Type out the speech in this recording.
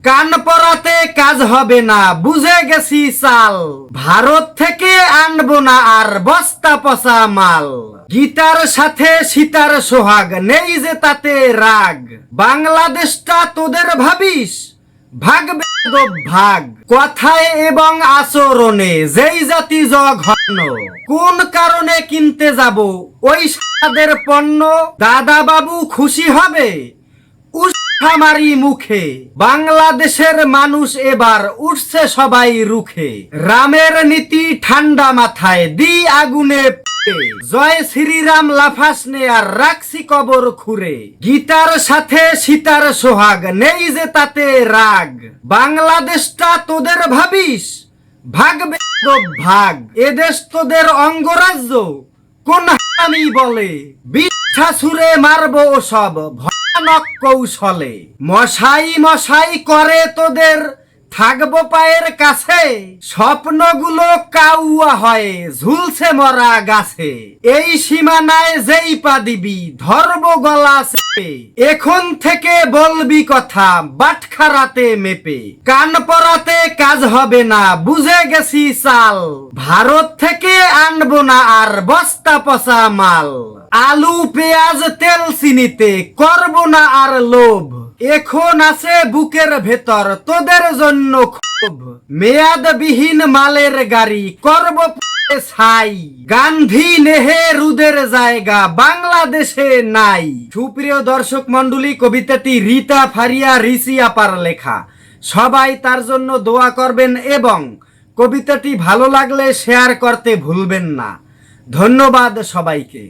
কান পরাতে কাজ হবে না, বুঝে গেছি চাল। ভারত থেকে আনবো না আর বস্তা পচা মাল। গীতার সাথে সীতার সোহাগ, নেই যে তাতে রাগ। বাংলাদেশটা তোদের ভাবিস, ভাগবে ভাগ। কথায় এবং আচরণে যেই জাতি জঘন্য। কোন কারণে কিনতে যাব ওই সাদের পণ্য? দাদা বাবু খুশি হবে উষ্ঠামারি মুখে। বাংলাদেশের মানুষ এবার উঠছে সবাই রুখে। রামের নীতি ঠান্ডা মাথায় দি আগুনে পুড়ে। জয় শ্রীরাম লাফাস নে আর রাখছি কবর খুঁড়ে। গীতার সাথে সীতার সোহাগ, নেই যে তাতে রাগ। বাংলাদেশটা তোদের ভাবিস, ভাগবে ভাগ। এদেশ তোদের অঙ্গরাজ্য, কোন হারামি বলে? বিচ্ছা ছুঁড়ে মারবো সব ভয়ানক কৌশলে। মশাই মশাই করে তোদের থাকবো পায়ের কাছে। স্বপ্নগুলো কাউয়া হয়ে ঝুলছে মরা গাছে। এই সীমানায় যেই পা দিবি ধরবো গলা চেপে। এখন থেকে বলবি কথা বাটখারাতে মেপে। কান পরাতে কাজ হবে না, বুঝে গেছি চাল। ভারত থেকে আনবো না আর বস্তা পচা মাল। আলু পেঁয়াজ তেল চিনিতে করবো না আর লোভ। এখন আছে বুকের ভেতর তোদের জন্য ক্ষোভ। মেয়াদবিহীন মালের গাড়ি করব ছাই। গান্ধী নেহেরুদের জায়গা বাংলাদেশে নাই। সুপ্রিয় দর্শক মন্ডলী, কবিতাটি রীতা ফারিয়া ঋষি আপার লেখা। সবাই তার জন্য দোয়া করবেন এবং কবিতাটি ভালো লাগলে শেয়ার করতে ভুলবেন না। ধন্যবাদ সবাইকে।